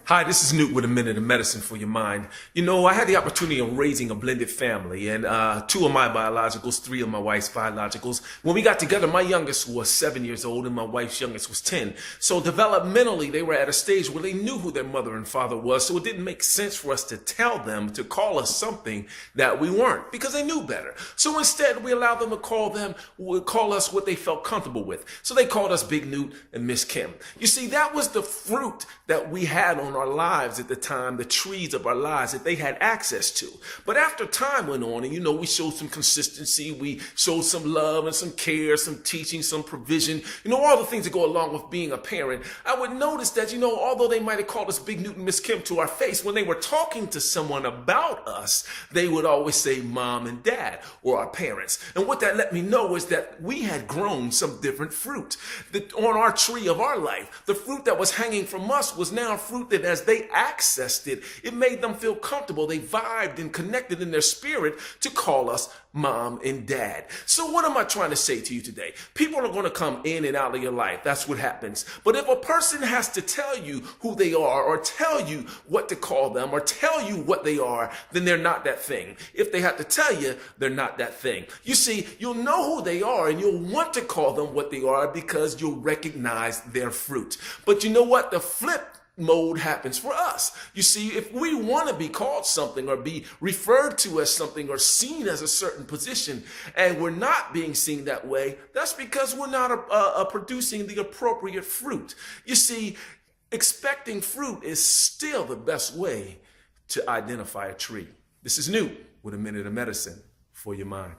Hi, this is Newt with a minute of medicine for your mind. You know, I had the opportunity of raising a blended family, and two of my biologicals, three of my wife's biologicals. When we got together, my youngest was 7 years old, and my wife's youngest was 10. So developmentally, they were at a stage where they knew who their mother and father was. So it didn't make sense for us to tell them to call us something that we weren't, because they knew better. So instead, we allowed them to call us what they felt comfortable with. So they called us Big Newt and Miss Kim. You see, that was the fruit that we had on our lives at the time, the trees of our lives that they had access to. But after time went on, and we showed some consistency, we showed some love and some care, some teaching, some provision, all the things that go along with being a parent. I would notice that, although they might have called us Big Newt and Miss Kim to our face, when they were talking to someone about us, they would always say mom and dad or our parents. And what that let me know is that we had grown some different fruit on our tree of our life. The fruit that was hanging from us was now fruit that as they accessed it, it made them feel comfortable. They vibed and connected in their spirit to call us mom and dad. So what am I trying to say to you today? People are going to come in and out of your life. That's what happens. But if a person has to tell you who they are or tell you what to call them or tell you what they are, then they're not that thing. If they have to tell you, they're not that thing. You see, you'll know who they are and you'll want to call them what they are because you'll recognize their fruit. But you know what? The flip mode happens for us. You see, if we want to be called something or be referred to as something or seen as a certain position and we're not being seen that way, that's because we're not producing the appropriate fruit. You see, expecting fruit is still the best way to identify a tree. This is Newt with a minute of medicine for your mind.